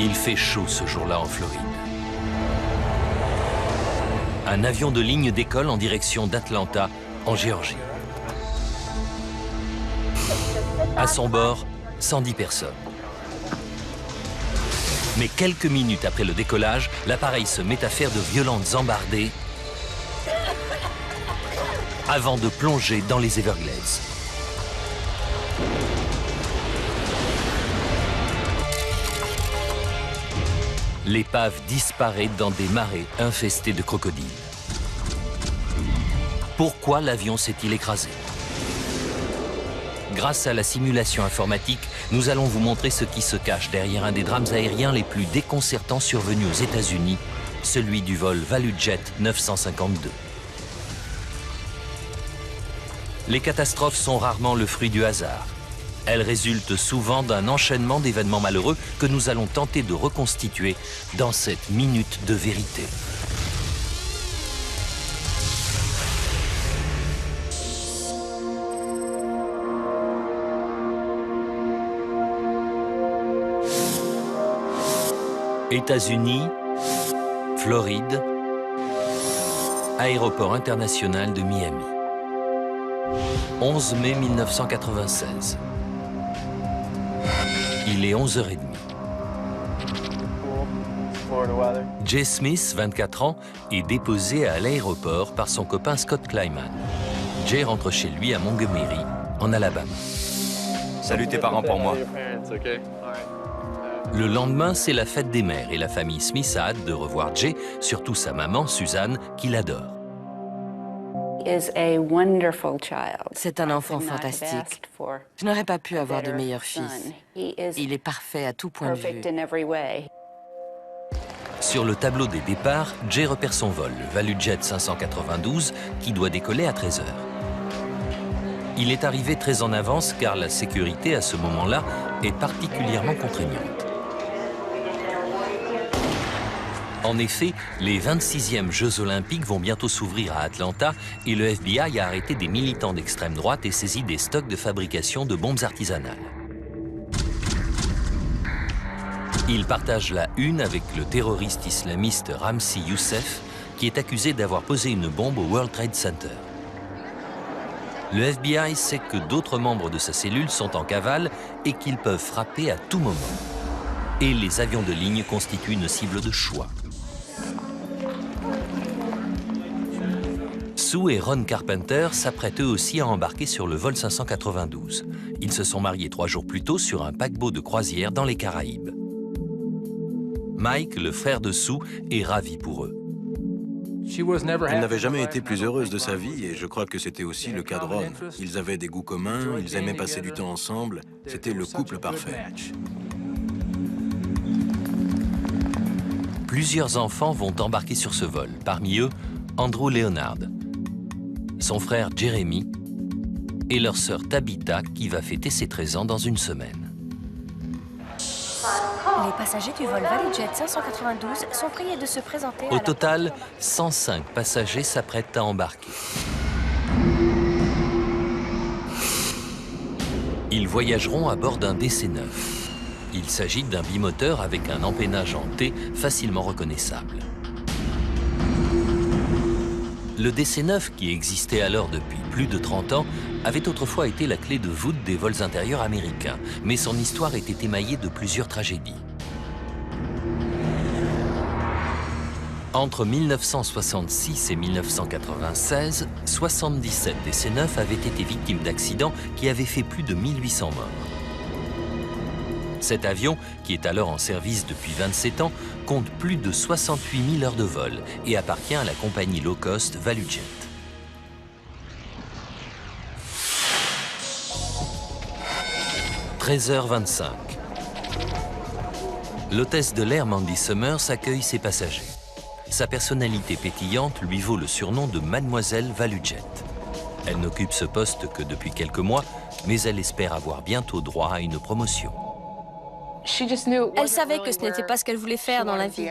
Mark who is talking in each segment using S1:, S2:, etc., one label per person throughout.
S1: Il fait chaud ce jour-là en Floride. Un avion de ligne décolle en direction d'Atlanta, en Géorgie. À son bord, 110 personnes. Mais quelques minutes après le décollage, l'appareil se met à faire de violentes embardées avant de plonger dans les Everglades. L'épave disparaît dans des marais infestés de crocodiles. Pourquoi l'avion s'est-il écrasé? Grâce à la simulation informatique, nous allons vous montrer ce qui se cache derrière un des drames aériens les plus déconcertants survenus aux États-Unis, celui du vol ValueJet 952. Les catastrophes sont rarement le fruit du hasard. Elles résultent souvent d'un enchaînement d'événements malheureux que nous allons tenter de reconstituer dans cette minute de vérité. États-Unis, Floride, aéroport international de Miami. 11 mai 1996. Il est 11h30. Jay Smith, 24 ans, est déposé à l'aéroport par son copain Scott Kleiman. Jay rentre chez lui à Montgomery, en Alabama.
S2: Salut tes parents pour moi.
S1: Le lendemain, c'est la fête des mères et la famille Smith a hâte de revoir Jay, surtout sa maman, Suzanne, qui l'adore.
S3: C'est un enfant fantastique. Je n'aurais pas pu avoir de meilleur fils. Il est parfait à tout point de vue.
S1: Sur le tableau des départs, Jay repère son vol, le ValueJet 592, qui doit décoller à 13h. Il est arrivé très en avance car la sécurité à ce moment-là est particulièrement contraignante. En effet, les 26e Jeux Olympiques vont bientôt s'ouvrir à Atlanta et le FBI a arrêté des militants d'extrême droite et saisi des stocks de fabrication de bombes artisanales. Il partage la une avec le terroriste islamiste Ramzi Youssef, qui est accusé d'avoir posé une bombe au World Trade Center. Le FBI sait que d'autres membres de sa cellule sont en cavale et qu'ils peuvent frapper à tout moment. Et les avions de ligne constituent une cible de choix. Sue et Ron Carpenter s'apprêtent eux aussi à embarquer sur le vol 592. Ils se sont mariés 3 jours plus tôt sur un paquebot de croisière dans les Caraïbes. Mike, le frère de Sue, est ravi pour eux.
S4: Elle n'avait jamais été plus heureuse de sa vie et je crois que c'était aussi le cas de Ron. Ils avaient des goûts communs, ils aimaient passer du temps ensemble, c'était le couple parfait.
S1: Plusieurs enfants vont embarquer sur ce vol, parmi eux Andrew Leonard, son frère Jeremy et leur sœur Tabitha qui va fêter ses 13 ans dans une semaine.
S5: Les passagers du vol ValueJet 592 sont priés de se présenter à
S1: Au total, 105 passagers s'apprêtent à embarquer. Ils voyageront à bord d'un DC-9. Il s'agit d'un bimoteur avec un empennage en T facilement reconnaissable. Le DC-9, qui existait alors depuis plus de 30 ans, avait autrefois été la clé de voûte des vols intérieurs américains, mais son histoire était émaillée de plusieurs tragédies. Entre 1966 et 1996, 77 DC-9 avaient été victimes d'accidents qui avaient fait plus de 1800 morts. Cet avion, qui est alors en service depuis 27 ans, compte plus de 68 000 heures de vol et appartient à la compagnie low-cost ValueJet. « 13h25. L'hôtesse de l'air Mandy Summers accueille ses passagers. Sa personnalité pétillante lui vaut le surnom de Mademoiselle ValueJet. Elle n'occupe ce poste que depuis quelques mois, mais elle espère avoir bientôt droit à une promotion.
S5: Elle savait que ce n'était pas ce qu'elle voulait faire dans la vie.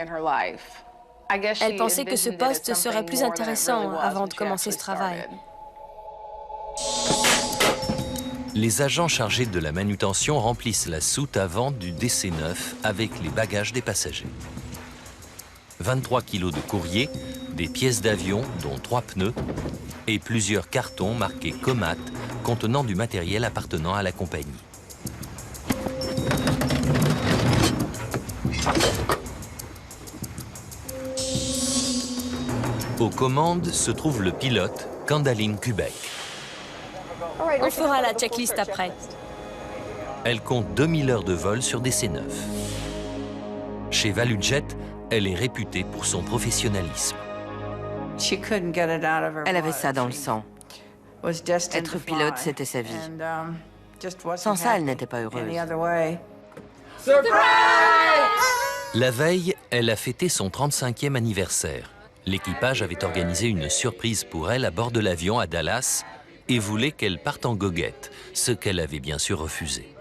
S5: Elle pensait que ce poste serait plus intéressant avant de commencer ce travail.
S1: Les agents chargés de la manutention remplissent la soute avant du DC-9 avec les bagages des passagers. 23 kilos de courrier, des pièces d'avion, dont 3 pneus, et plusieurs cartons marqués Comat contenant du matériel appartenant à la compagnie. Aux commandes se trouve le pilote, Kandaline Kubek.
S5: On fera la checklist après.
S1: Elle compte 2000 heures de vol sur DC-9. Chez ValuJet, elle est réputée pour son professionnalisme.
S3: Elle avait ça dans le sang. Être pilote, c'était sa vie. Sans ça, elle n'était pas heureuse.
S1: La veille, elle a fêté son 35e anniversaire. L'équipage avait organisé une surprise pour elle à bord de l'avion à Dallas et voulait qu'elle parte en goguette, ce qu'elle avait bien sûr refusé.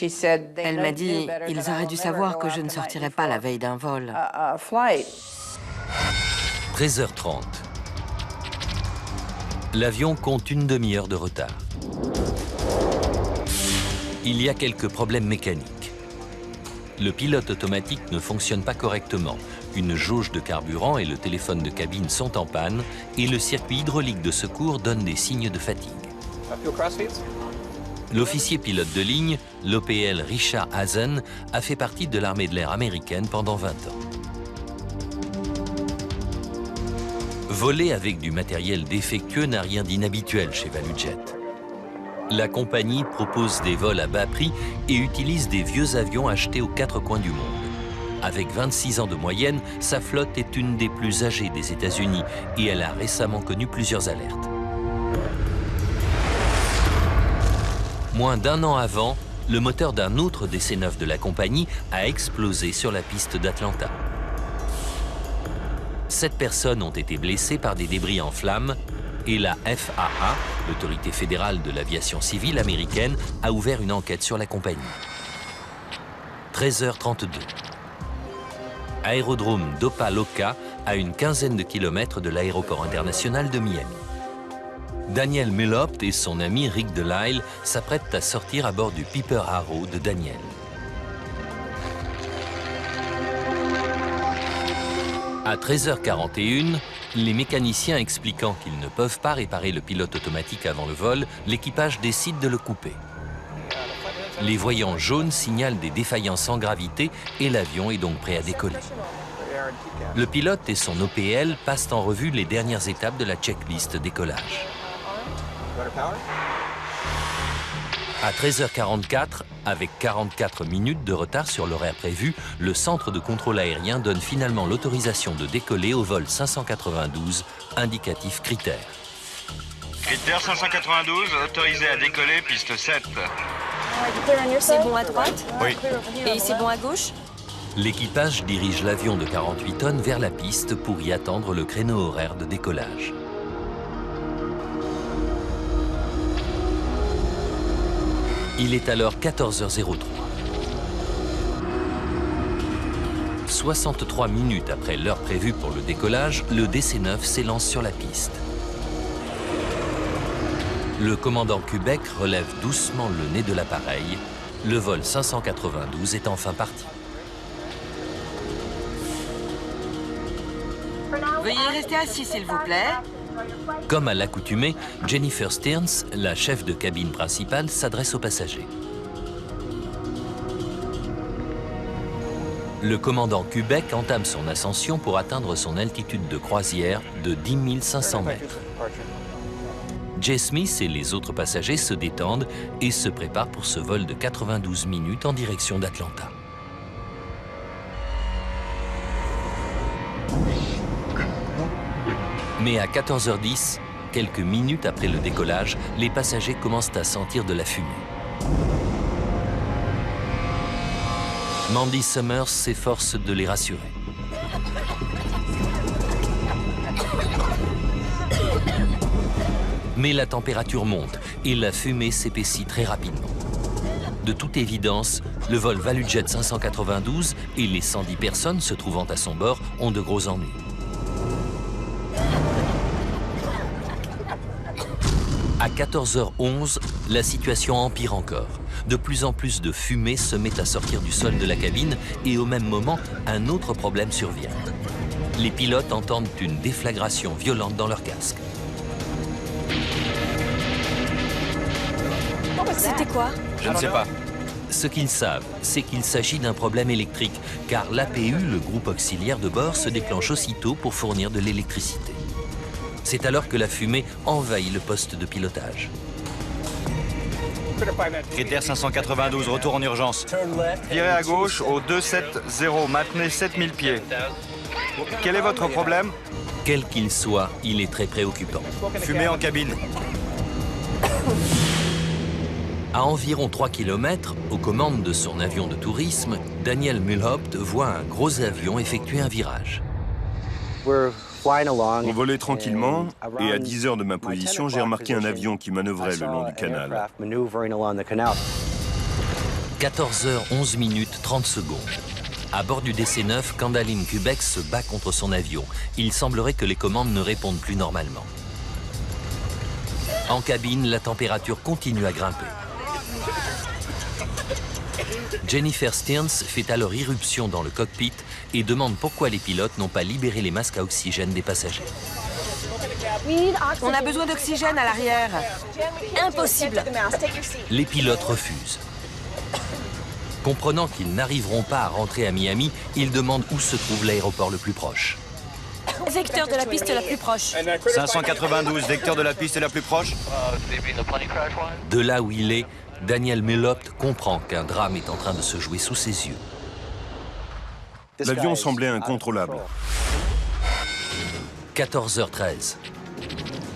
S3: Elle m'a dit, ils auraient dû savoir que je ne sortirais pas la veille d'un vol.
S1: 13h30. L'avion compte une demi-heure de retard. Il y a quelques problèmes mécaniques. Le pilote automatique ne fonctionne pas correctement. Une jauge de carburant et le téléphone de cabine sont en panne et le circuit hydraulique de secours donne des signes de fatigue. L'officier pilote de ligne, l'OPL Richard Hazen, a fait partie de l'armée de l'air américaine pendant 20 ans. Voler avec du matériel défectueux n'a rien d'inhabituel chez ValuJet. La compagnie propose des vols à bas prix et utilise des vieux avions achetés aux 4 coins du monde. Avec 26 ans de moyenne, sa flotte est une des plus âgées des États-Unis et elle a récemment connu plusieurs alertes. Moins d'un an avant, le moteur d'un autre DC-9 de la compagnie a explosé sur la piste d'Atlanta. 7 personnes ont été blessées par des débris en flammes et la FAA, l'autorité fédérale de l'aviation civile américaine, a ouvert une enquête sur la compagnie. 13h32. Aérodrome d'Opa-locka, à une quinzaine de kilomètres de l'aéroport international de Miami. Daniel Melopt et son ami Rick Delisle s'apprêtent à sortir à bord du Piper Arrow de Daniel. À 13h41, les mécaniciens expliquant qu'ils ne peuvent pas réparer le pilote automatique avant le vol, l'équipage décide de le couper. Les voyants jaunes signalent des défaillances en gravité et l'avion est donc prêt à décoller. Le pilote et son OPL passent en revue les dernières étapes de la checklist décollage. À 13h44, avec 44 minutes de retard sur l'horaire prévu, le centre de contrôle aérien donne finalement l'autorisation de décoller au vol 592, indicatif critère.
S6: Critère 592, autorisé à décoller, piste 7.
S5: C'est bon à droite?
S6: Oui.
S5: Et c'est bon à gauche?
S1: L'équipage dirige l'avion de 48 tonnes vers la piste pour y attendre le créneau horaire de décollage. Il est alors 14h03. 63 minutes après l'heure prévue pour le décollage, le DC-9 s'élance sur la piste. Le commandant Kubek relève doucement le nez de l'appareil. Le vol 592 est enfin parti.
S3: Veuillez rester assis, s'il vous plaît.
S1: Comme à l'accoutumée, Jennifer Stearns, la chef de cabine principale, s'adresse aux passagers. Le commandant Kubek entame son ascension pour atteindre son altitude de croisière de 10 500 mètres. Jay Smith et les autres passagers se détendent et se préparent pour ce vol de 92 minutes en direction d'Atlanta. Mais à 14h10, quelques minutes après le décollage, les passagers commencent à sentir de la fumée. Mandy Summers s'efforce de les rassurer. Mais la température monte et la fumée s'épaissit très rapidement. De toute évidence, le vol ValuJet 592 et les 110 personnes se trouvant à son bord ont de gros ennuis. À 14h11, la situation empire encore. De plus en plus de fumée se met à sortir du sol de la cabine et au même moment, un autre problème survient. Les pilotes entendent une déflagration violente dans leur casque.
S5: C'était quoi?
S2: Je ne sais pas.
S1: Ce qu'ils savent, c'est qu'il s'agit d'un problème électrique, car l'APU, le groupe auxiliaire de bord, se déclenche aussitôt pour fournir de l'électricité. C'est alors que la fumée envahit le poste de pilotage.
S2: Critère 592, retour en urgence.
S6: Virez à gauche au 270, maintenez 7000 pieds. Quel est votre problème?
S1: Quel qu'il soit, il est très préoccupant.
S2: Fumée en cabine.
S1: À environ 3 km, aux commandes de son avion de tourisme, Daniel Mulhaupt voit un gros avion effectuer un virage.
S7: On volait tranquillement et à 10 heures de ma position, j'ai remarqué un avion qui manœuvrait le long du canal.
S1: 14h11 minutes 30 secondes. À bord du DC-9, Kandalin Kubek se bat contre son avion. Il semblerait que les commandes ne répondent plus normalement. En cabine, la température continue à grimper. Jennifer Stearns fait alors irruption dans le cockpit et demande pourquoi les pilotes n'ont pas libéré les masques à oxygène des passagers.
S3: On a besoin d'oxygène à l'arrière.
S5: Impossible.
S1: Les pilotes refusent. Comprenant qu'ils n'arriveront pas à rentrer à Miami, ils demandent où se trouve l'aéroport le plus proche.
S5: Vecteur de la piste la plus proche.
S2: 592, vecteur de la piste la plus proche.
S1: De là où il est, Daniel Mulhaupt comprend qu'un drame est en train de se jouer sous ses yeux.
S7: L'avion semblait incontrôlable.
S1: 14h13.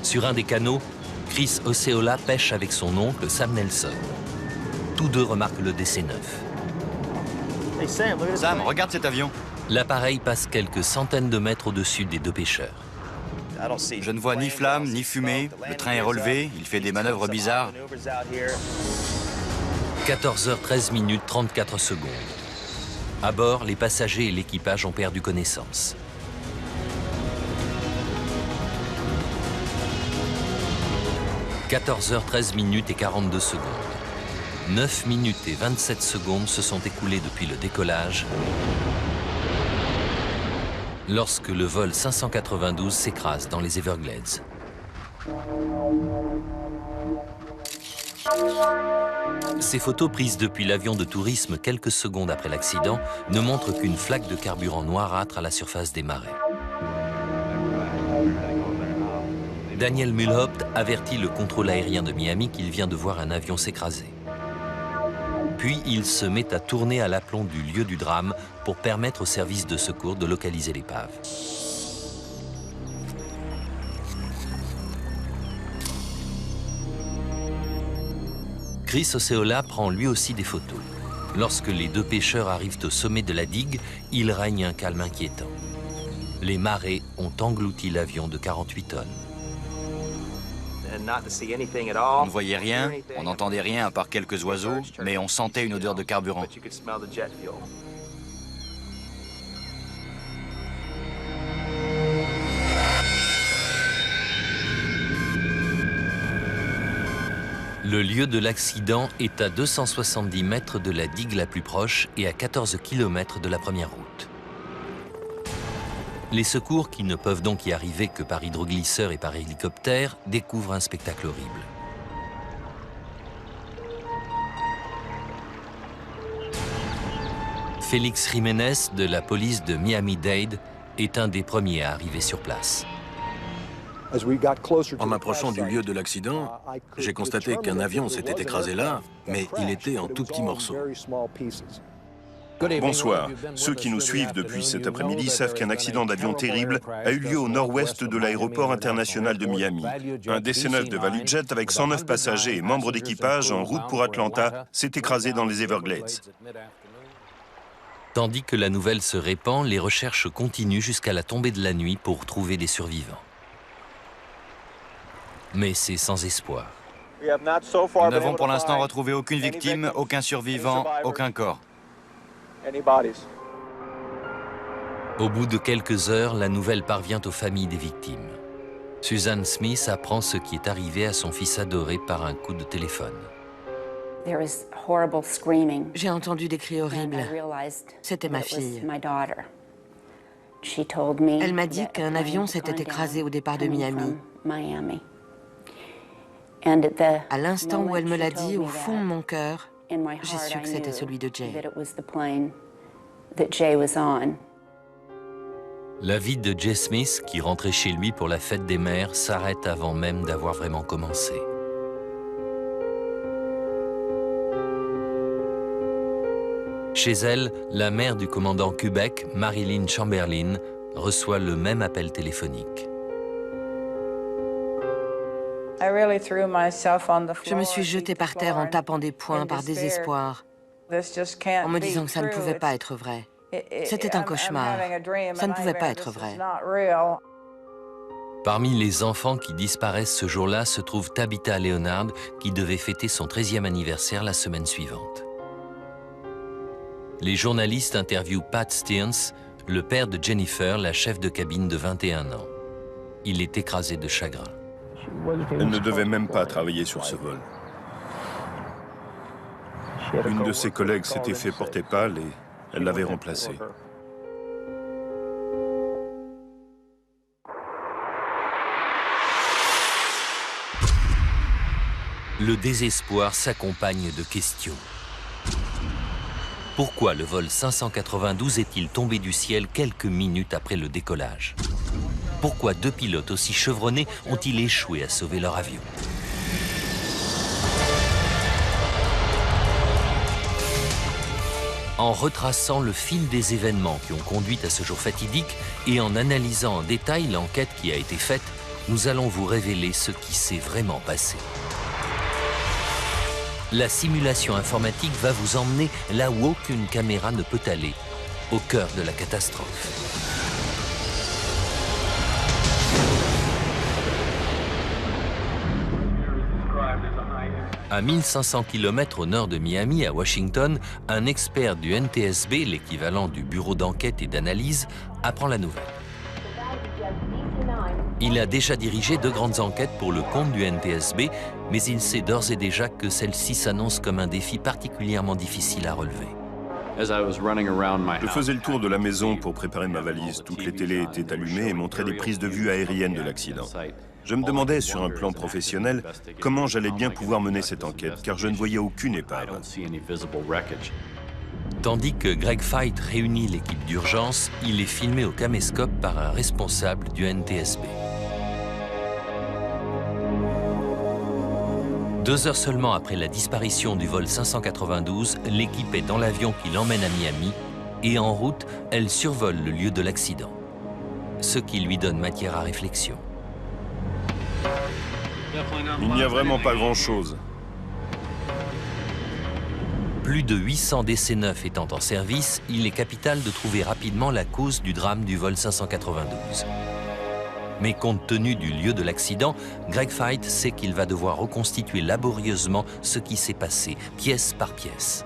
S1: Sur un des canaux, Chris Osceola pêche avec son oncle Sam Nelson. Tous deux remarquent le DC-9.
S2: Sam, regarde cet avion.
S1: L'appareil passe quelques centaines de mètres au-dessus des deux pêcheurs.
S2: Je ne vois ni flamme, ni fumée. Le train est relevé, il fait des manœuvres bizarres.
S1: 14h13 minutes 34 secondes. À bord, les passagers et l'équipage ont perdu connaissance. « 14h13 minutes et 42 secondes. 9 minutes et 27 secondes se sont écoulées depuis le décollage lorsque le vol 592 s'écrase dans les Everglades. Ces photos prises depuis l'avion de tourisme quelques secondes après l'accident ne montrent qu'une flaque de carburant noirâtre à la surface des marais. Daniel Mulhaupt avertit le contrôle aérien de Miami qu'il vient de voir un avion s'écraser. Puis il se met à tourner à l'aplomb du lieu du drame pour permettre aux services de secours de localiser l'épave. Chris Osceola prend lui aussi des photos. Lorsque les deux pêcheurs arrivent au sommet de la digue, il règne un calme inquiétant. Les marées ont englouti l'avion de 48 tonnes.
S2: On ne voyait rien, on n'entendait rien à part quelques oiseaux, mais on sentait une odeur de carburant.
S1: Le lieu de l'accident est à 270 mètres de la digue la plus proche et à 14 km de la première route. Les secours, qui ne peuvent donc y arriver que par hydroglisseur et par hélicoptère, découvrent un spectacle horrible. Félix Jiménez de la police de Miami-Dade est un des premiers à arriver sur place.
S4: En m'approchant du lieu de l'accident, j'ai constaté qu'un avion s'était écrasé là, mais il était en tout petits morceaux.
S7: Bonsoir. Ceux qui nous suivent depuis cet après-midi savent qu'un accident d'avion terrible a eu lieu au nord-ouest de l'aéroport international de Miami. Un DC-9 de ValueJet avec 109 passagers et membres d'équipage en route pour Atlanta s'est écrasé dans les Everglades.
S1: Tandis que la nouvelle se répand, les recherches continuent jusqu'à la tombée de la nuit pour trouver des survivants. Mais c'est sans espoir.
S2: Nous n'avons pour l'instant retrouvé aucune victime, aucun survivant, aucun corps.
S1: Au bout de quelques heures, la nouvelle parvient aux familles des victimes. Susan Smith apprend ce qui est arrivé à son fils adoré par un coup de téléphone.
S3: J'ai entendu des cris horribles. C'était ma fille. Elle m'a dit qu'un avion s'était écrasé au départ de Miami. À l'instant où elle me l'a dit, au fond de mon cœur, j'ai su que c'était celui de Jay.
S1: La vie de Jay Smith, qui rentrait chez lui pour la fête des mères, s'arrête avant même d'avoir vraiment commencé. Chez elle, la mère du commandant Quebec, Marilyn Chamberlain, reçoit le même appel téléphonique.
S3: Je me suis jetée par terre en tapant des poings par désespoir, en me disant que ça ne pouvait pas être vrai. C'était un cauchemar. Ça ne pouvait pas être vrai.
S1: Parmi les enfants qui disparaissent ce jour-là se trouve Tabitha Leonard, qui devait fêter son 13e anniversaire la semaine suivante. Les journalistes interviewent Pat Stearns, le père de Jennifer, la chef de cabine de 21 ans. Il est écrasé de chagrin.
S7: Elle ne devait même pas travailler sur ce vol. Une de ses collègues s'était fait porter pâle et elle l'avait remplacée.
S1: Le désespoir s'accompagne de questions. Pourquoi le vol 592 est-il tombé du ciel quelques minutes après le décollage? Pourquoi 2 pilotes aussi chevronnés ont-ils échoué à sauver leur avion? En retraçant le fil des événements qui ont conduit à ce jour fatidique et en analysant en détail l'enquête qui a été faite, nous allons vous révéler ce qui s'est vraiment passé. La simulation informatique va vous emmener là où aucune caméra ne peut aller, au cœur de la catastrophe. À 1500 km au nord de Miami, à Washington, un expert du NTSB, l'équivalent du bureau d'enquête et d'analyse, apprend la nouvelle. Il a déjà dirigé 2 grandes enquêtes pour le compte du NTSB, mais il sait d'ores et déjà que celle-ci s'annonce comme un défi particulièrement difficile à relever.
S7: Je faisais le tour de la maison pour préparer ma valise. Toutes les télés étaient allumées et montraient des prises de vue aériennes de l'accident. Je me demandais, sur un plan professionnel, comment j'allais bien pouvoir mener cette enquête, car je ne voyais aucune épave.
S1: Tandis que Greg Feit réunit l'équipe d'urgence, il est filmé au caméscope par un responsable du NTSB. 2 heures seulement après la disparition du vol 592, l'équipe est dans l'avion qui l'emmène à Miami et en route, elle survole le lieu de l'accident. Ce qui lui donne matière à réflexion.
S7: Il n'y a vraiment pas grand-chose.
S1: Plus de 800 DC-9 étant en service, il est capital de trouver rapidement la cause du drame du vol 592. Mais compte tenu du lieu de l'accident, Greg Feit sait qu'il va devoir reconstituer laborieusement ce qui s'est passé, pièce par pièce.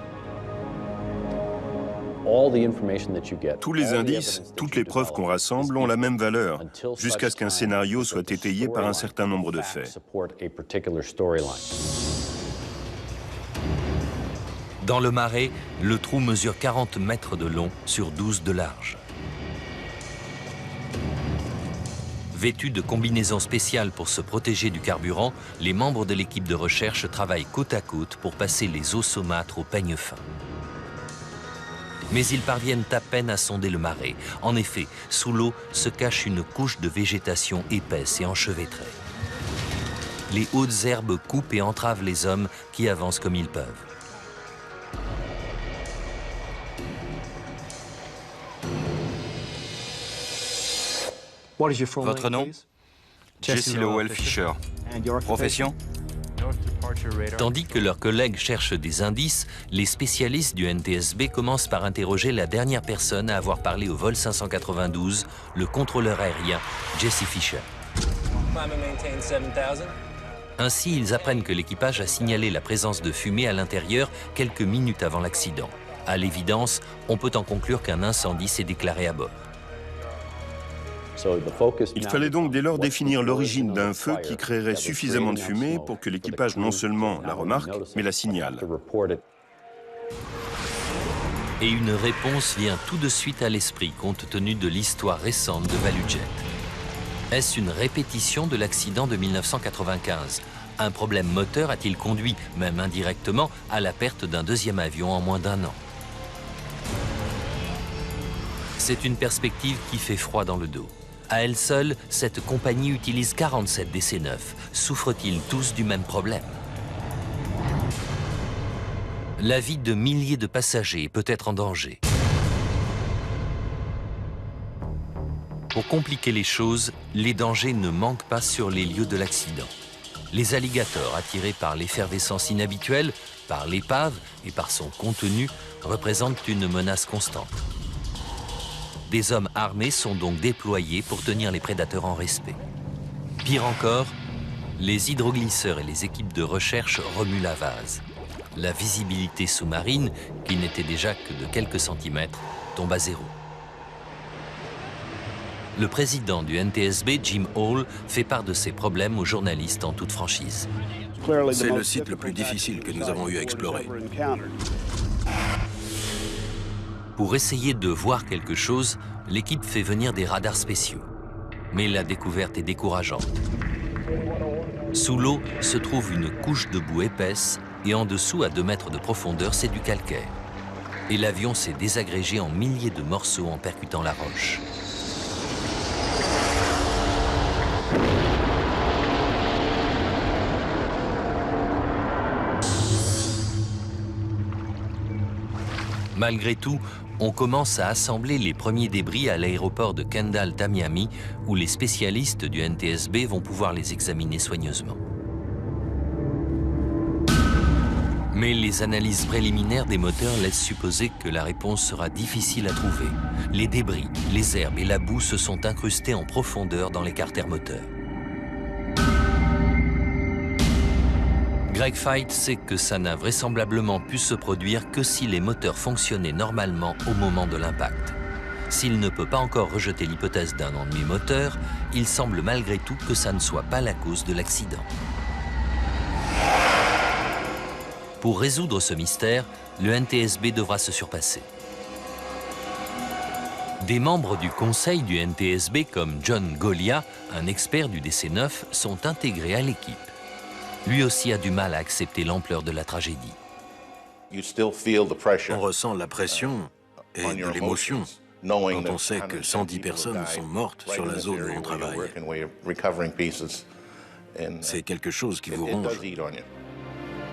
S7: Tous les indices, toutes les preuves qu'on rassemble ont la même valeur, jusqu'à ce qu'un scénario soit étayé par un certain nombre de faits.
S1: Dans le marais, le trou mesure 40 mètres de long sur 12 de large. Vêtus de combinaisons spéciales pour se protéger du carburant, les membres de l'équipe de recherche travaillent côte à côte pour passer les eaux saumâtres au peigne fin. Mais ils parviennent à peine à sonder le marais. En effet, sous l'eau se cache une couche de végétation épaisse et enchevêtrée. Les hautes herbes coupent et entravent les hommes qui avancent comme ils peuvent.
S2: Votre nom?
S6: Jesse Lowell Fisher.
S2: Profession?
S1: Tandis que leurs collègues cherchent des indices, les spécialistes du NTSB commencent par interroger la dernière personne à avoir parlé au vol 592, le contrôleur aérien Jesse Fisher. Ainsi, ils apprennent que l'équipage a signalé la présence de fumée à l'intérieur quelques minutes avant l'accident. À l'évidence, on peut en conclure qu'un incendie s'est déclaré à bord.
S7: Il fallait donc dès lors définir l'origine d'un feu qui créerait suffisamment de fumée pour que l'équipage non seulement la remarque, mais la signale.
S1: Et une réponse vient tout de suite à l'esprit compte tenu de l'histoire récente de ValueJet. Est-ce une répétition de l'accident de 1995? Un problème moteur a-t-il conduit, même indirectement, à la perte d'un deuxième avion en moins d'1 an? C'est une perspective qui fait froid dans le dos. À elle seule, cette compagnie utilise 47 DC-9. Souffrent-ils tous du même problème? La vie de milliers de passagers peut être en danger. Pour compliquer les choses, les dangers ne manquent pas sur les lieux de l'accident. Les alligators, attirés par l'effervescence inhabituelle, par l'épave et par son contenu, représentent une menace constante. Des hommes armés sont donc déployés pour tenir les prédateurs en respect. Pire encore, les hydroglisseurs et les équipes de recherche remuent la vase. La visibilité sous-marine, qui n'était déjà que de quelques centimètres, tombe à zéro. Le président du NTSB, Jim Hall, fait part de ses problèmes aux journalistes en toute franchise.
S4: C'est le site le plus difficile que nous avons eu à explorer.
S1: Pour essayer de voir quelque chose, l'équipe fait venir des radars spéciaux. Mais la découverte est décourageante. Sous l'eau se trouve une couche de boue épaisse et en dessous, à 2 mètres de profondeur, c'est du calcaire. Et l'avion s'est désagrégé en milliers de morceaux en percutant la roche. Malgré tout, on commence à assembler les premiers débris à l'aéroport de Kendall-Tamiami, où les spécialistes du NTSB vont pouvoir les examiner soigneusement. Mais les analyses préliminaires des moteurs laissent supposer que la réponse sera difficile à trouver. Les débris, les herbes et la boue se sont incrustés en profondeur dans les carters moteurs. Greg Feith sait que ça n'a vraisemblablement pu se produire que si les moteurs fonctionnaient normalement au moment de l'impact. S'il ne peut pas encore rejeter l'hypothèse d'un ennui moteur, il semble malgré tout que ça ne soit pas la cause de l'accident. Pour résoudre ce mystère, le NTSB devra se surpasser. Des membres du conseil du NTSB comme John Golia, un expert du DC-9, sont intégrés à l'équipe. Lui aussi a du mal à accepter l'ampleur de la tragédie.
S4: On ressent la pression et de l'émotion quand on sait que 110 personnes sont mortes sur la zone où on travaille. C'est quelque chose qui vous ronge.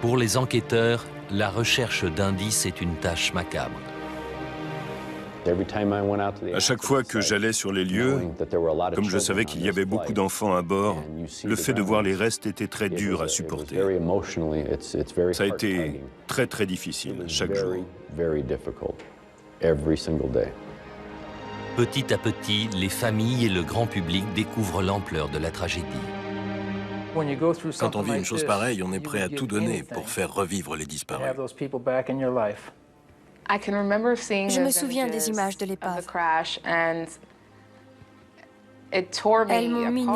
S1: Pour les enquêteurs, la recherche d'indices est une tâche macabre.
S7: À chaque fois que j'allais sur les lieux, comme je savais qu'il y avait beaucoup d'enfants à bord, le fait de voir les restes était très dur à supporter. Ça a été très très difficile chaque jour.
S1: Petit à petit, les familles et le grand public découvrent l'ampleur de la tragédie.
S4: Quand on vit une chose pareille, on est prêt à tout donner pour faire revivre les disparus.
S5: Je me souviens des images de l'épave. Elles m'ont minée.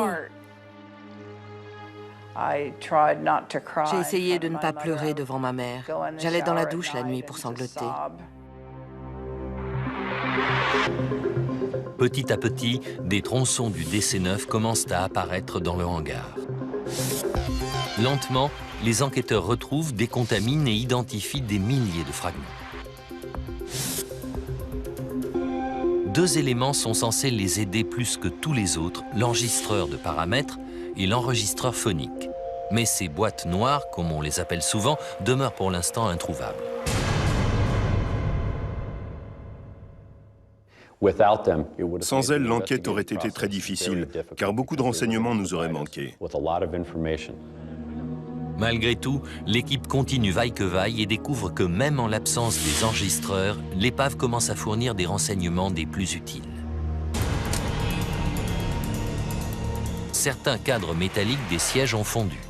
S3: J'ai essayé de ne pas pleurer devant ma mère. J'allais dans la douche la nuit pour sangloter.
S1: Petit à petit, des tronçons du DC-9 commencent à apparaître dans le hangar. Lentement, les enquêteurs retrouvent, décontaminent et identifient des milliers de fragments. 2 éléments sont censés les aider plus que tous les autres, l'enregistreur de paramètres et l'enregistreur phonique. Mais ces boîtes noires, comme on les appelle souvent, demeurent pour l'instant introuvables.
S7: Sans elles, l'enquête aurait été très difficile, car beaucoup de renseignements nous auraient manqué.
S1: Malgré tout, l'équipe continue vaille que vaille et découvre que même en l'absence des enregistreurs, l'épave commence à fournir des renseignements des plus utiles. Certains cadres métalliques des sièges ont fondu.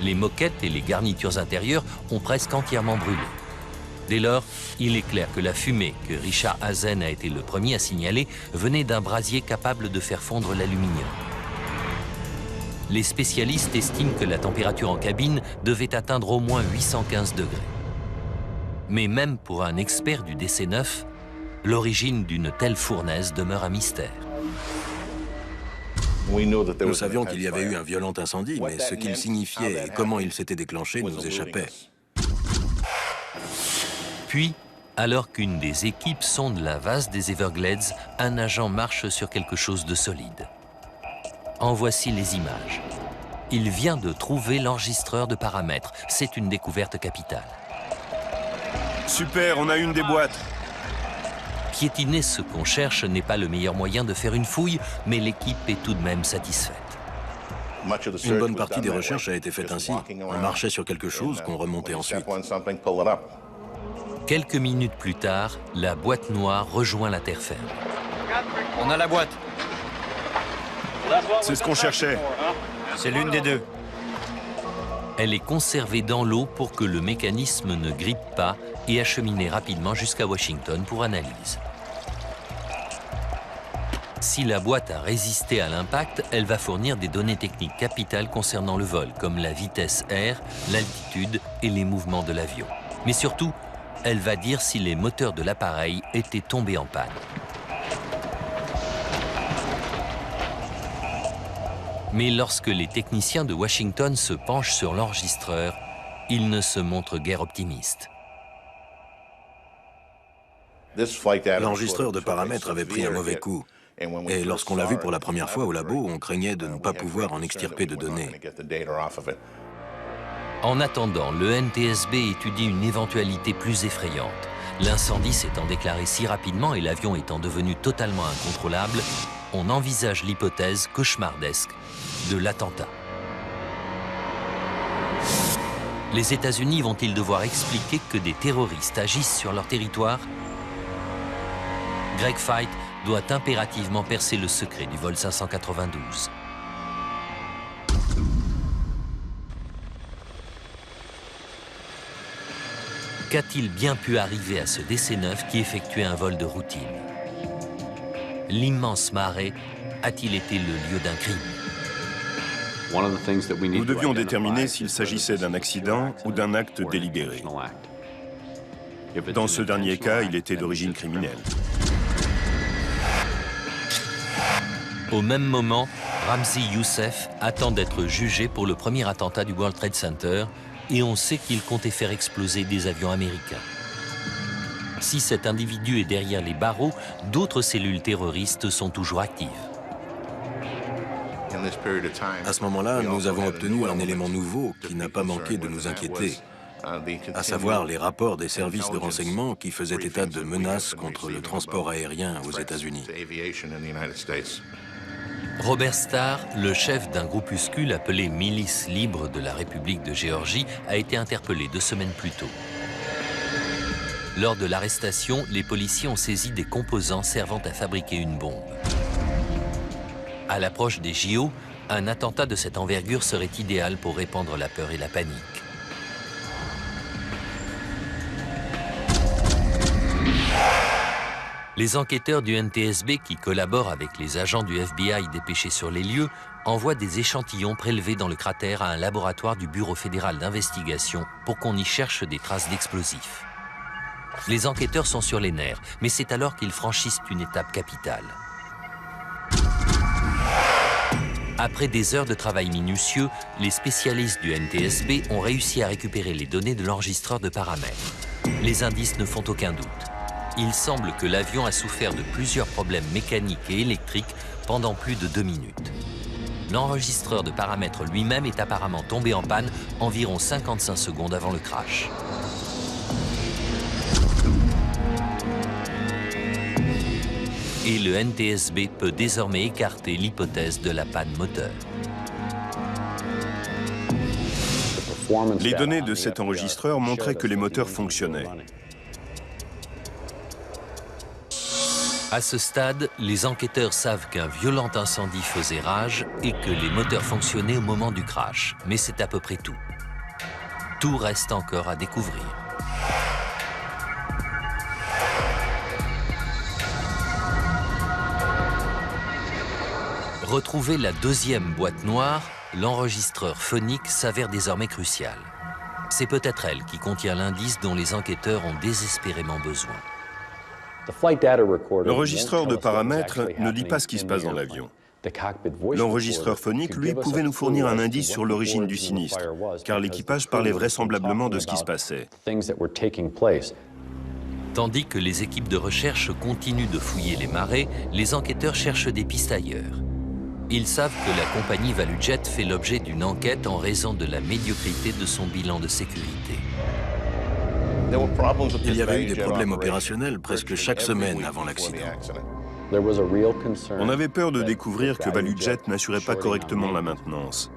S1: Les moquettes et les garnitures intérieures ont presque entièrement brûlé. Dès lors, il est clair que la fumée que Richard Hazen a été le premier à signaler venait d'un brasier capable de faire fondre l'aluminium. Les spécialistes estiment que la température en cabine devait atteindre au moins 815 degrés. Mais même pour un expert du DC-9, l'origine d'une telle fournaise demeure un mystère.
S4: Nous savions qu'il y avait eu un violent incendie, mais ce qu'il signifiait et comment il s'était déclenché nous échappait.
S1: Puis, alors qu'une des équipes sonde la vase des Everglades, un agent marche sur quelque chose de solide. En voici les images. Il vient de trouver l'enregistreur de paramètres. C'est une découverte capitale.
S7: Super, on a une des boîtes.
S1: Piétiner ce qu'on cherche n'est pas le meilleur moyen de faire une fouille, mais l'équipe est tout de même satisfaite.
S4: Une bonne partie des recherches a été faite ainsi. On marchait sur quelque chose qu'on remontait ensuite.
S1: Quelques minutes plus tard, la boîte noire rejoint la terre ferme.
S2: On a la boîte.
S7: C'est ce qu'on cherchait.
S2: C'est l'une des deux.
S1: Elle est conservée dans l'eau pour que le mécanisme ne grippe pas et acheminée rapidement jusqu'à Washington pour analyse. Si la boîte a résisté à l'impact, elle va fournir des données techniques capitales concernant le vol, comme la vitesse R, l'altitude et les mouvements de l'avion. Mais surtout, elle va dire si les moteurs de l'appareil étaient tombés en panne. Mais lorsque les techniciens de Washington se penchent sur l'enregistreur, ils ne se montrent guère optimistes.
S4: L'enregistreur de paramètres avait pris un mauvais coup. Et lorsqu'on l'a vu pour la première fois au labo, on craignait de ne pas pouvoir en extirper de données.
S1: En attendant, le NTSB étudie une éventualité plus effrayante. L'incendie s'étant déclaré si rapidement et l'avion étant devenu totalement incontrôlable, on envisage l'hypothèse cauchemardesque de l'attentat. Les États-Unis vont-ils devoir expliquer que des terroristes agissent sur leur territoire? Greg Feit doit impérativement percer le secret du vol 592. Qu'a-t-il bien pu arriver à ce DC-9 qui effectuait un vol de routine? L'immense marais a-t-il été le lieu d'un crime?
S7: Nous devions déterminer s'il s'agissait d'un accident ou d'un acte délibéré. Dans ce dernier cas, il était d'origine criminelle.
S1: Au même moment, Ramzi Youssef attend d'être jugé pour le premier attentat du World Trade Center et on sait qu'il comptait faire exploser des avions américains. Si cet individu est derrière les barreaux, d'autres cellules terroristes sont toujours actives.
S4: À ce moment-là, nous avons obtenu un élément nouveau qui n'a pas manqué de nous inquiéter, à savoir les rapports des services de renseignement qui faisaient état de menaces contre le transport aérien aux États-Unis.
S1: Robert Starr, le chef d'un groupuscule appelé Milice libre de la République de Géorgie, a été interpellé 2 semaines plus tôt. Lors de l'arrestation, les policiers ont saisi des composants servant à fabriquer une bombe. À l'approche des JO, un attentat de cette envergure serait idéal pour répandre la peur et la panique. Les enquêteurs du NTSB qui collaborent avec les agents du FBI dépêchés sur les lieux envoient des échantillons prélevés dans le cratère à un laboratoire du Bureau fédéral d'investigation pour qu'on y cherche des traces d'explosifs. Les enquêteurs sont sur les nerfs, mais c'est alors qu'ils franchissent une étape capitale. Après des heures de travail minutieux, les spécialistes du NTSB ont réussi à récupérer les données de l'enregistreur de paramètres. Les indices ne font aucun doute. Il semble que l'avion a souffert de plusieurs problèmes mécaniques et électriques pendant plus de 2 minutes. L'enregistreur de paramètres lui-même est apparemment tombé en panne environ 55 secondes avant le crash. Et le NTSB peut désormais écarter l'hypothèse de la panne moteur.
S7: Les données de cet enregistreur montraient que les moteurs fonctionnaient.
S1: À ce stade, les enquêteurs savent qu'un violent incendie faisait rage et que les moteurs fonctionnaient au moment du crash. Mais c'est à peu près tout. Tout reste encore à découvrir. Retrouver la deuxième boîte noire, l'enregistreur phonique s'avère désormais crucial. C'est peut-être elle qui contient l'indice dont les enquêteurs ont désespérément besoin.
S7: L'enregistreur de paramètres ne dit pas ce qui se passe dans l'avion. L'enregistreur phonique, lui, pouvait nous fournir un indice sur l'origine du sinistre, car l'équipage parlait vraisemblablement de ce qui se passait.
S1: Tandis que les équipes de recherche continuent de fouiller les marais, les enquêteurs cherchent des pistes ailleurs. Ils savent que la compagnie ValueJet fait l'objet d'une enquête en raison de la médiocrité de son bilan de sécurité.
S4: Il y avait eu des problèmes opérationnels presque chaque semaine avant l'accident.
S7: On avait peur de découvrir que ValueJet n'assurait pas correctement la maintenance.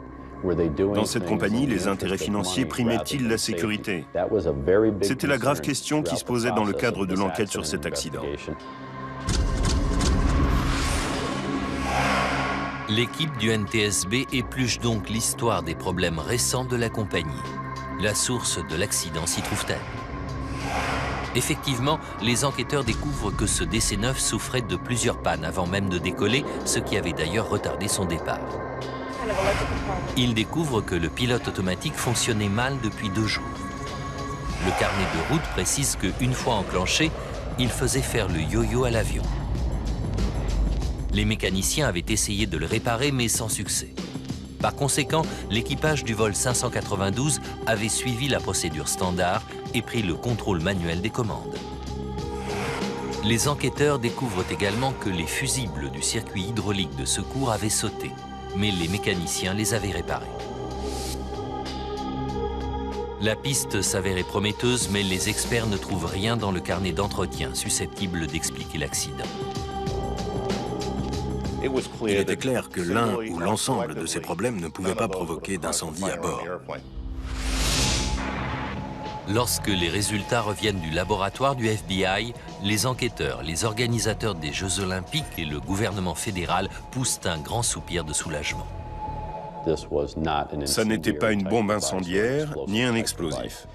S7: Dans cette compagnie, les intérêts financiers primaient-ils la sécurité? C'était la grave question qui se posait dans le cadre de l'enquête sur cet accident.
S1: L'équipe du NTSB épluche donc l'histoire des problèmes récents de la compagnie. La source de l'accident s'y trouve-t-elle? Effectivement, les enquêteurs découvrent que ce DC-9 souffrait de plusieurs pannes avant même de décoller, ce qui avait d'ailleurs retardé son départ. Ils découvrent que le pilote automatique fonctionnait mal depuis 2 jours. Le carnet de route précise qu'une fois enclenché, il faisait faire le yo-yo à l'avion. Les mécaniciens avaient essayé de le réparer, mais sans succès. Par conséquent, l'équipage du vol 592 avait suivi la procédure standard et pris le contrôle manuel des commandes. Les enquêteurs découvrent également que les fusibles du circuit hydraulique de secours avaient sauté, mais les mécaniciens les avaient réparés. La piste s'avérait prometteuse, mais les experts ne trouvent rien dans le carnet d'entretien susceptible d'expliquer l'accident.
S4: Il était clair que l'un ou l'ensemble de ces problèmes ne pouvait pas provoquer d'incendie à bord.
S1: Lorsque les résultats reviennent du laboratoire du FBI, les enquêteurs, les organisateurs des Jeux Olympiques et le gouvernement fédéral poussent un grand soupir de soulagement.
S7: Ça n'était pas une bombe incendiaire, ni un explosif.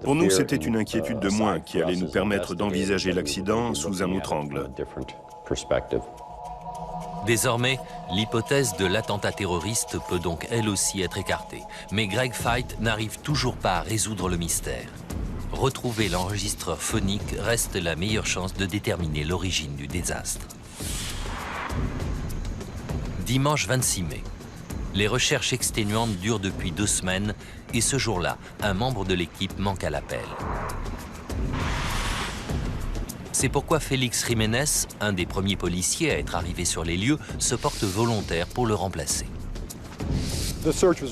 S7: Pour nous, c'était une inquiétude de moins qui allait nous permettre d'envisager l'accident sous un autre angle.
S1: Désormais, l'hypothèse de l'attentat terroriste peut donc elle aussi être écartée. Mais Greg Feit n'arrive toujours pas à résoudre le mystère. Retrouver l'enregistreur phonique reste la meilleure chance de déterminer l'origine du désastre. Dimanche 26 mai. Les recherches exténuantes durent depuis 2 semaines et ce jour-là, un membre de l'équipe manque à l'appel. C'est pourquoi Félix Jiménez, un des premiers policiers à être arrivé sur les lieux, se porte volontaire pour le remplacer.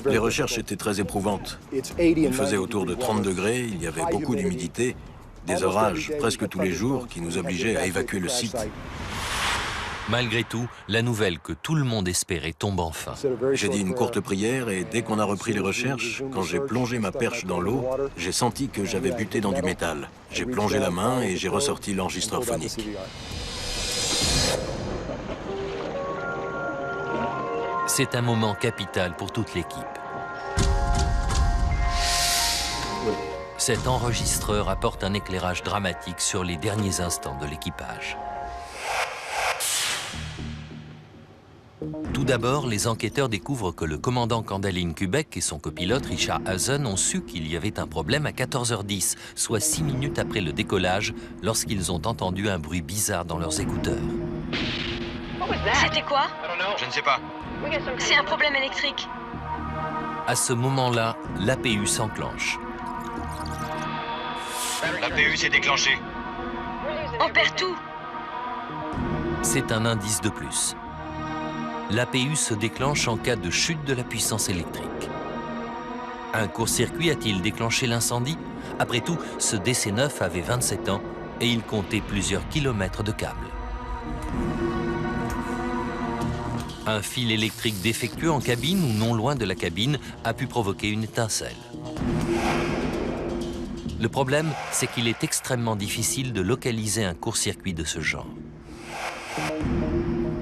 S4: Les recherches étaient très éprouvantes. Il faisait autour de 30 degrés, il y avait beaucoup d'humidité, des orages presque tous les jours qui nous obligeaient à évacuer le site.
S1: Malgré tout, la nouvelle que tout le monde espérait tombe enfin.
S4: J'ai dit une courte prière et dès qu'on a repris les recherches, quand j'ai plongé ma perche dans l'eau, j'ai senti que j'avais buté dans du métal. J'ai plongé la main et j'ai ressorti l'enregistreur phonique.
S1: C'est un moment capital pour toute l'équipe. Cet enregistreur apporte un éclairage dramatique sur les derniers instants de l'équipage. Tout d'abord, les enquêteurs découvrent que le commandant Candaline Kubek et son copilote Richard Hazen ont su qu'il y avait un problème à 14h10, soit 6 minutes après le décollage, lorsqu'ils ont entendu un bruit bizarre dans leurs écouteurs.
S5: C'était quoi?
S2: Je ne sais pas.
S5: C'est un problème électrique.
S1: À ce moment-là, l'APU s'enclenche.
S2: L'APU s'est déclenchée.
S5: On perd tout.
S1: C'est un indice de plus. L'APU se déclenche en cas de chute de la puissance électrique. Un court-circuit a-t-il déclenché l'incendie? Après tout, ce DC-9 avait 27 ans et il comptait plusieurs kilomètres de câbles. Un fil électrique défectueux en cabine ou non loin de la cabine a pu provoquer une étincelle. Le problème, c'est qu'il est extrêmement difficile de localiser un court-circuit de ce genre.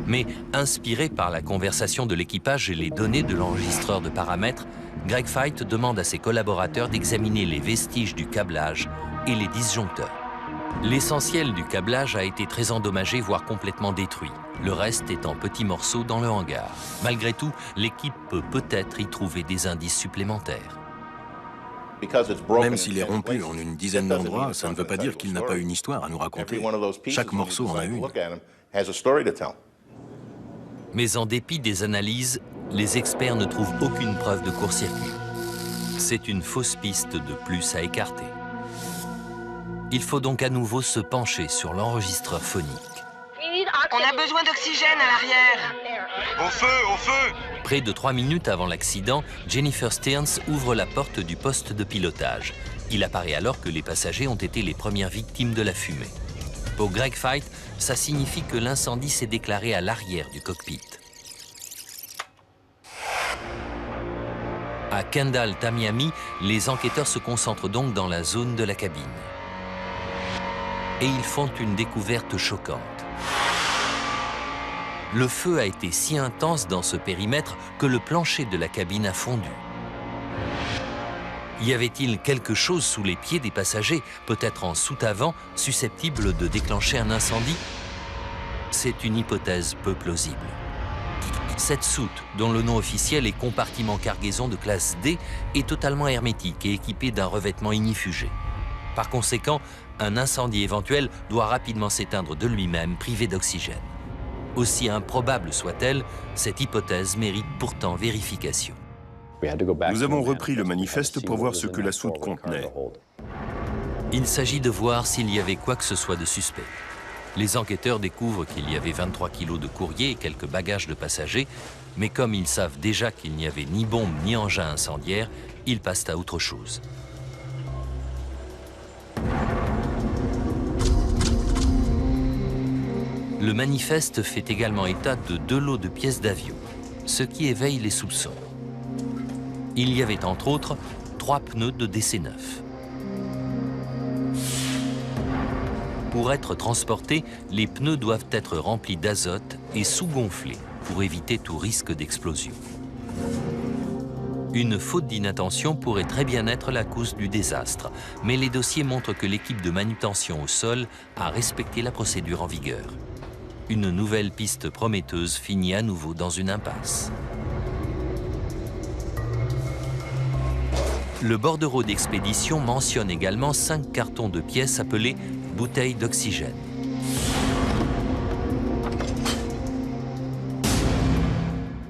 S1: Mais inspiré par la conversation de l'équipage et les données de l'enregistreur de paramètres, Greg Feit demande à ses collaborateurs d'examiner les vestiges du câblage et les disjoncteurs. L'essentiel du câblage a été très endommagé, voire complètement détruit. Le reste est en petits morceaux dans le hangar. Malgré tout, l'équipe peut peut-être y trouver des indices supplémentaires.
S4: Même s'il est rompu en une dizaine d'endroits, ça ne veut pas dire qu'il n'a pas une histoire à nous raconter. Chaque morceau en a une.
S1: Mais en dépit des analyses, les experts ne trouvent aucune preuve de court-circuit. C'est une fausse piste de plus à écarter. Il faut donc à nouveau se pencher sur l'enregistreur phonique.
S8: On a besoin d'oxygène à l'arrière.
S6: Au feu, au feu!
S1: Près de 3 minutes avant l'accident, Jennifer Stearns ouvre la porte du poste de pilotage. Il apparaît alors que les passagers ont été les premières victimes de la fumée. Pour Greg Feit, ça signifie que l'incendie s'est déclaré à l'arrière du cockpit. À Kendall, Tamiami, les enquêteurs se concentrent donc dans la zone de la cabine. Et ils font une découverte choquante. Le feu a été si intense dans ce périmètre que le plancher de la cabine a fondu. Y avait-il quelque chose sous les pieds des passagers, peut-être en soute-avant, susceptible de déclencher un incendie? C'est une hypothèse peu plausible. Cette soute, dont le nom officiel est compartiment cargaison de classe D, est totalement hermétique et équipée d'un revêtement ignifugé. Par conséquent, un incendie éventuel doit rapidement s'éteindre de lui-même, privé d'oxygène. Aussi improbable soit-elle, cette hypothèse mérite pourtant vérification.
S7: Nous avons repris le manifeste pour voir ce que la soute contenait.
S1: Il s'agit de voir s'il y avait quoi que ce soit de suspect. Les enquêteurs découvrent qu'il y avait 23 kilos de courrier et quelques bagages de passagers, mais comme ils savent déjà qu'il n'y avait ni bombe ni engin incendiaire, ils passent à autre chose. Le manifeste fait également état de 2 lots de pièces d'avion, ce qui éveille les soupçons. Il y avait entre autres 3 pneus de DC-9. Pour être transportés, les pneus doivent être remplis d'azote et sous-gonflés pour éviter tout risque d'explosion. Une faute d'inattention pourrait très bien être la cause du désastre, mais les dossiers montrent que l'équipe de manutention au sol a respecté la procédure en vigueur. Une nouvelle piste prometteuse finit à nouveau dans une impasse. Le bordereau d'expédition mentionne également 5 cartons de pièces appelés « bouteilles d'oxygène ».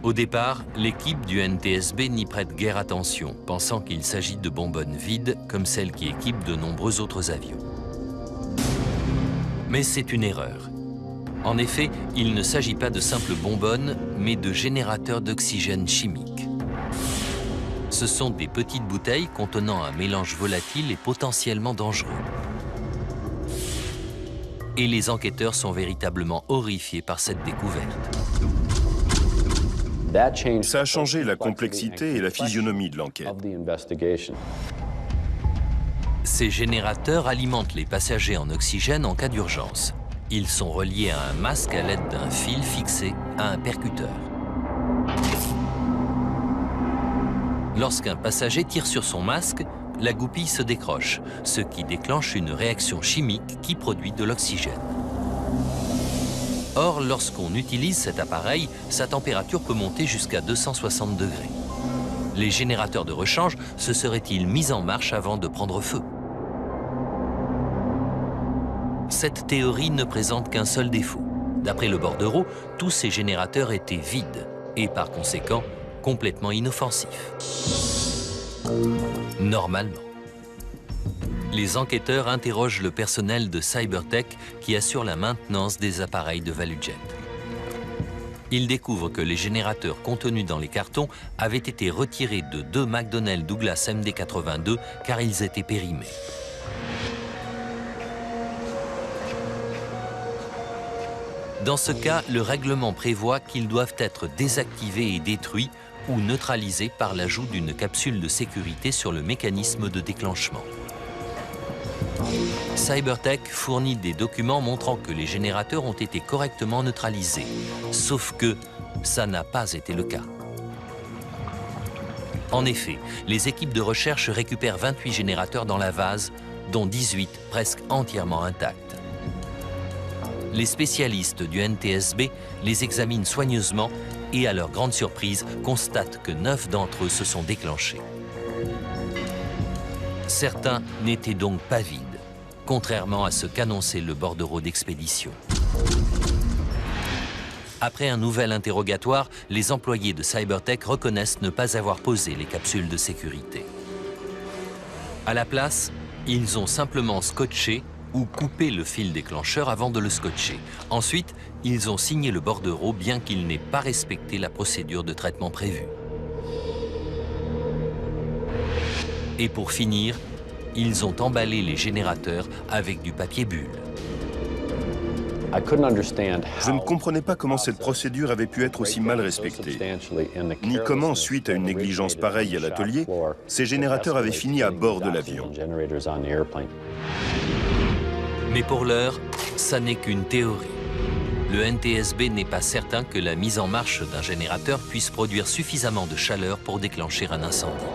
S1: Au départ, l'équipe du NTSB n'y prête guère attention, pensant qu'il s'agit de bonbonnes vides comme celles qui équipent de nombreux autres avions. Mais c'est une erreur. En effet, il ne s'agit pas de simples bonbonnes, mais de générateurs d'oxygène chimique. Ce sont des petites bouteilles contenant un mélange volatile et potentiellement dangereux. Et les enquêteurs sont véritablement horrifiés par cette découverte.
S7: Ça a changé la complexité et la physionomie de l'enquête.
S1: Ces générateurs alimentent les passagers en oxygène en cas d'urgence. Ils sont reliés à un masque à l'aide d'un fil fixé à un percuteur. Lorsqu'un passager tire sur son masque, la goupille se décroche, ce qui déclenche une réaction chimique qui produit de l'oxygène. Or, lorsqu'on utilise cet appareil, sa température peut monter jusqu'à 260 degrés. Les générateurs de rechange se seraient-ils mis en marche avant de prendre feu? Cette théorie ne présente qu'un seul défaut. D'après le bordereau, tous ces générateurs étaient vides et par conséquent complètement inoffensifs. Normalement. Les enquêteurs interrogent le personnel de Cybertech qui assure la maintenance des appareils de ValueJet. Ils découvrent que les générateurs contenus dans les cartons avaient été retirés de 2 McDonnell Douglas MD-82 car ils étaient périmés. Dans ce cas, le règlement prévoit qu'ils doivent être désactivés et détruits ou neutralisés par l'ajout d'une capsule de sécurité sur le mécanisme de déclenchement. Cybertech fournit des documents montrant que les générateurs ont été correctement neutralisés, sauf que ça n'a pas été le cas. En effet, les équipes de recherche récupèrent 28 générateurs dans la vase, dont 18 presque entièrement intacts. Les spécialistes du NTSB les examinent soigneusement et, à leur grande surprise, constatent que 9 d'entre eux se sont déclenchés. Certains n'étaient donc pas vides, contrairement à ce qu'annonçait le bordereau d'expédition. Après un nouvel interrogatoire, les employés de Cybertech reconnaissent ne pas avoir posé les capsules de sécurité. À la place, ils ont simplement scotché ou coupé le fil déclencheur avant de le scotcher. Ensuite, ils ont signé le bordereau bien qu'ils n'aient pas respecté la procédure de traitement prévue. Et pour finir, ils ont emballé les générateurs avec du papier bulle.
S7: Je ne comprenais pas comment cette procédure avait pu être aussi mal respectée, ni comment, suite à une négligence pareille à l'atelier, ces générateurs avaient fini à bord de l'avion.
S1: Mais pour l'heure, ça n'est qu'une théorie. Le NTSB n'est pas certain que la mise en marche d'un générateur puisse produire suffisamment de chaleur pour déclencher un incendie.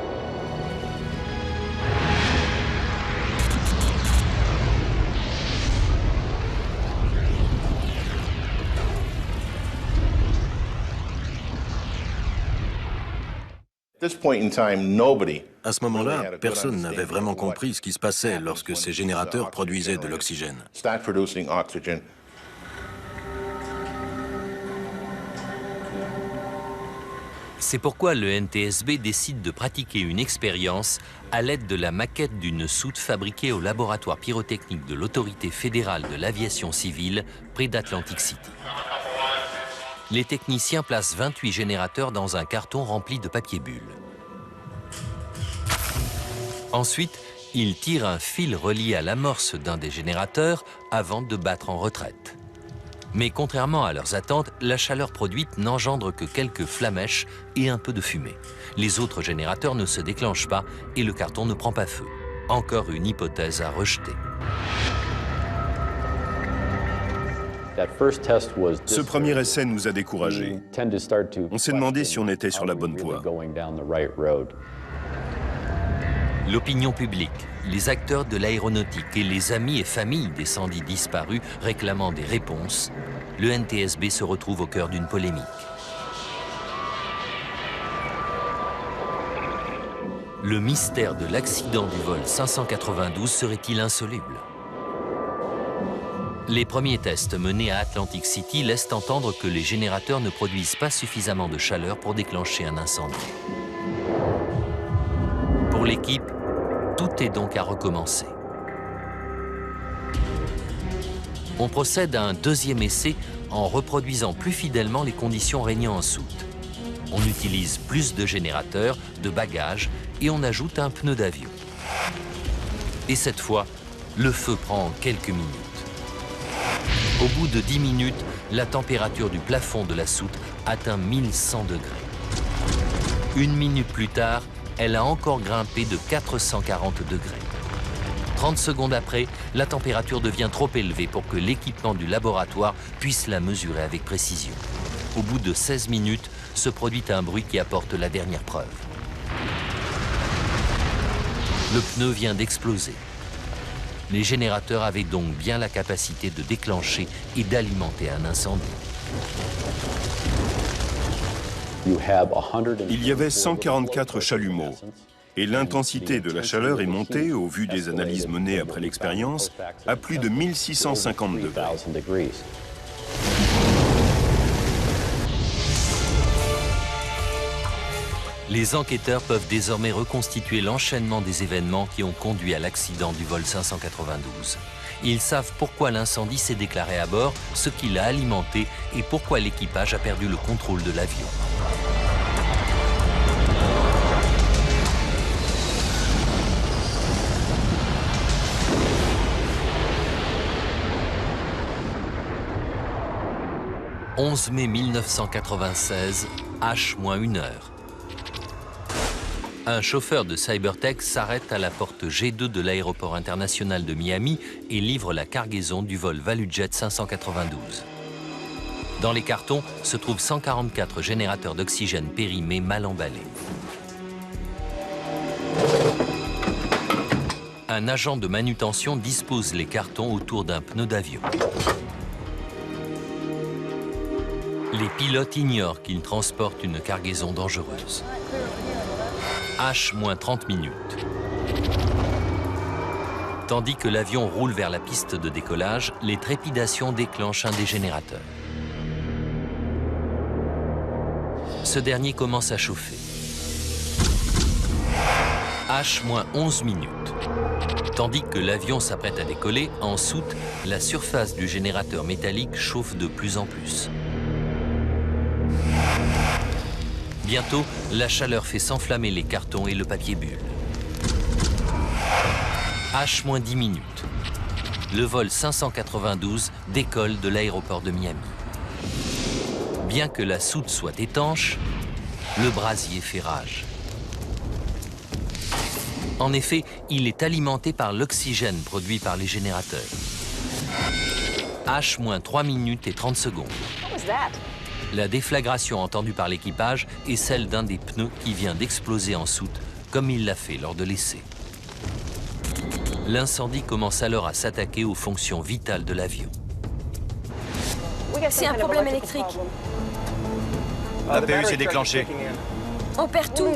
S4: À ce moment-là, personne n'avait vraiment compris ce qui se passait lorsque ces générateurs produisaient de l'oxygène.
S1: C'est pourquoi le NTSB décide de pratiquer une expérience à l'aide de la maquette d'une soute fabriquée au laboratoire pyrotechnique de l'Autorité fédérale de l'aviation civile près d'Atlantic City. Les techniciens placent 28 générateurs dans un carton rempli de papier bulle. Ensuite, ils tirent un fil relié à l'amorce d'un des générateurs avant de battre en retraite. Mais contrairement à leurs attentes, la chaleur produite n'engendre que quelques flammèches et un peu de fumée. Les autres générateurs ne se déclenchent pas et le carton ne prend pas feu. Encore une hypothèse à rejeter.
S7: Ce premier essai nous a découragés. On s'est demandé si on était sur la bonne voie.
S1: L'opinion publique, les acteurs de l'aéronautique et les amis et familles des 110 disparus réclamant des réponses, le NTSB se retrouve au cœur d'une polémique. Le mystère de l'accident du vol 592 serait-il insoluble? Les premiers tests menés à Atlantic City laissent entendre que les générateurs ne produisent pas suffisamment de chaleur pour déclencher un incendie. Pour l'équipe, tout est donc à recommencer. On procède à un deuxième essai en reproduisant plus fidèlement les conditions régnant en soute. On utilise plus de générateurs, de bagages et on ajoute un pneu d'avion. Et cette fois, le feu prend quelques minutes. Au bout de 10 minutes, la température du plafond de la soute atteint 1100 degrés. Une minute plus tard, elle a encore grimpé de 440 degrés. 30 secondes après, la température devient trop élevée pour que l'équipement du laboratoire puisse la mesurer avec précision. Au bout de 16 minutes, se produit un bruit qui apporte la dernière preuve. Le pneu vient d'exploser. Les générateurs avaient donc bien la capacité de déclencher et d'alimenter un incendie.
S7: Il y avait 144 chalumeaux et l'intensité de la chaleur est montée, au vu des analyses menées après l'expérience, à plus de 1650 degrés.
S1: Les enquêteurs peuvent désormais reconstituer l'enchaînement des événements qui ont conduit à l'accident du vol 592. Ils savent pourquoi l'incendie s'est déclaré à bord, ce qui l'a alimenté et pourquoi l'équipage a perdu le contrôle de l'avion. « 11 mai 1996, H-1 heure. Un chauffeur de Cybertech s'arrête à la porte G2 de l'aéroport international de Miami et livre la cargaison du vol ValueJet 592. Dans les cartons se trouvent 144 générateurs d'oxygène périmés mal emballés. un agent de manutention dispose les cartons autour d'un pneu d'avion. Les pilotes ignorent qu'ils transportent une cargaison dangereuse. H-30 minutes. Tandis que l'avion roule vers la piste de décollage, les trépidations déclenchent un des générateurs. Ce dernier commence à chauffer. H-11 minutes. Tandis que l'avion s'apprête à décoller, en soute, la surface du générateur métallique chauffe de plus en plus. Bientôt, la chaleur fait s'enflammer les cartons et le papier bulle. H-10 minutes. Le vol 592 décolle de l'aéroport de Miami. Bien que la soute soit étanche, le brasier fait rage. En effet, il est alimenté par l'oxygène produit par les générateurs. H-3 minutes et 30 secondes. La déflagration entendue par l'équipage est celle d'un des pneus qui vient d'exploser en soute, comme il l'a fait lors de l'essai. L'incendie commence alors à s'attaquer aux fonctions vitales de l'avion.
S5: C'est un problème électrique.
S2: L'APU s'est déclenché.
S5: On perd tout.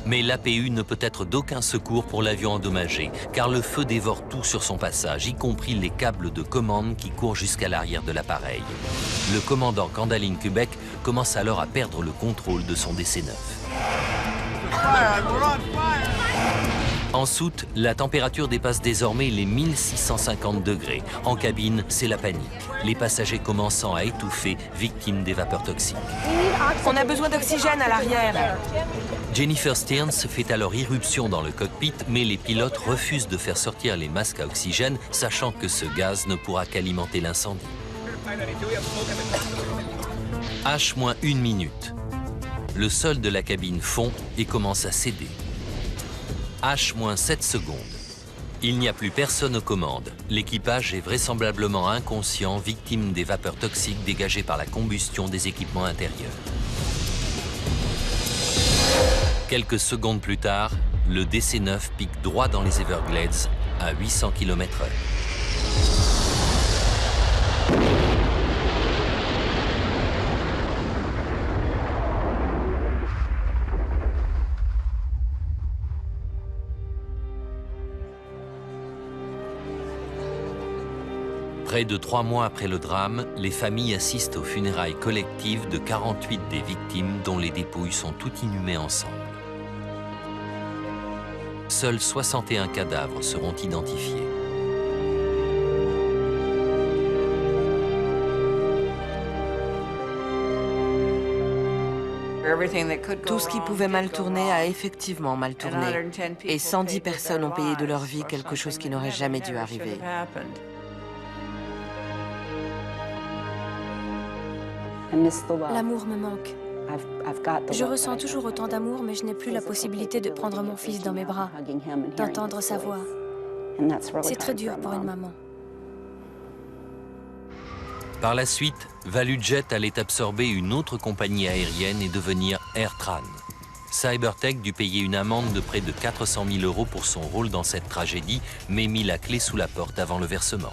S1: Mais l'APU ne peut être d'aucun secours pour l'avion endommagé, car le feu dévore tout sur son passage, y compris les câbles de commande qui courent jusqu'à l'arrière de l'appareil. Le commandant Kandaline Kubek commence alors à perdre le contrôle de son DC-9. En soute, la température dépasse désormais les 1650 degrés. En cabine, c'est la panique. Les passagers commençant à étouffer, victimes des vapeurs toxiques.
S3: On a besoin d'oxygène à l'arrière.
S1: Jennifer Stearns fait alors irruption dans le cockpit, mais les pilotes refusent de faire sortir les masques à oxygène, sachant que ce gaz ne pourra qu'alimenter l'incendie. H-1 minute. Le sol de la cabine fond et commence à céder. H-7 secondes. Il n'y a plus personne aux commandes. L'équipage est vraisemblablement inconscient, victime des vapeurs toxiques dégagées par la combustion des équipements intérieurs. Quelques secondes plus tard, le DC-9 pique droit dans les Everglades à 800 km/h. Près de 3 mois après le drame, les familles assistent aux funérailles collectives de 48 des victimes dont les dépouilles sont toutes inhumées ensemble. Seuls 61 cadavres seront identifiés.
S3: Tout ce qui pouvait mal tourner a effectivement mal tourné. Et 110 personnes ont payé de leur vie quelque chose qui n'aurait jamais dû arriver.
S5: L'amour me manque. Je ressens toujours autant d'amour, mais je n'ai plus la possibilité de prendre mon fils dans mes bras, d'entendre sa voix. C'est très dur pour une maman.
S1: Par la suite, ValueJet allait absorber une autre compagnie aérienne et devenir AirTran. Cybertech dut payer une amende de près de 400 000 € pour son rôle dans cette tragédie, mais mit la clé sous la porte avant le versement.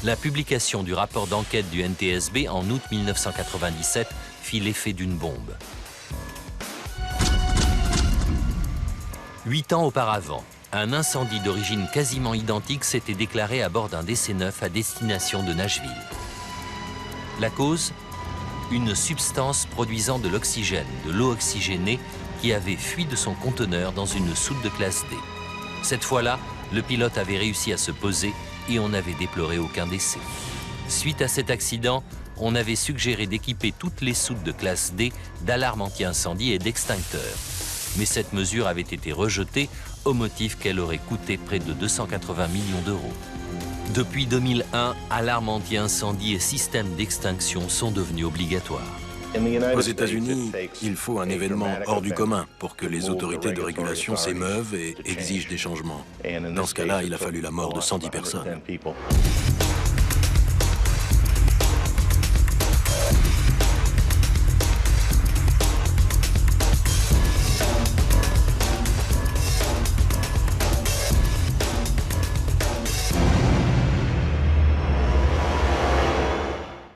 S1: La publication du rapport d'enquête du NTSB en août 1997 fit l'effet d'une bombe. 8 ans auparavant, un incendie d'origine quasiment identique s'était déclaré à bord d'un DC-9 à destination de Nashville. La cause ? Une substance produisant de l'oxygène, de l'eau oxygénée, qui avait fui de son conteneur dans une soute de classe D. Cette fois-là, le pilote avait réussi à se poser et on n'avait déploré aucun décès. Suite à cet accident, on avait suggéré d'équiper toutes les soutes de classe D d'alarmes anti-incendie et d'extincteurs. Mais cette mesure avait été rejetée au motif qu'elle aurait coûté près de 280 millions d'euros. Depuis 2001, alarmes anti-incendie et systèmes d'extinction sont devenus obligatoires.
S4: Aux États-Unis, il faut un événement hors du commun pour que les autorités de régulation s'émeuvent et exigent des changements. Dans ce cas-là, il a fallu la mort de 110 personnes.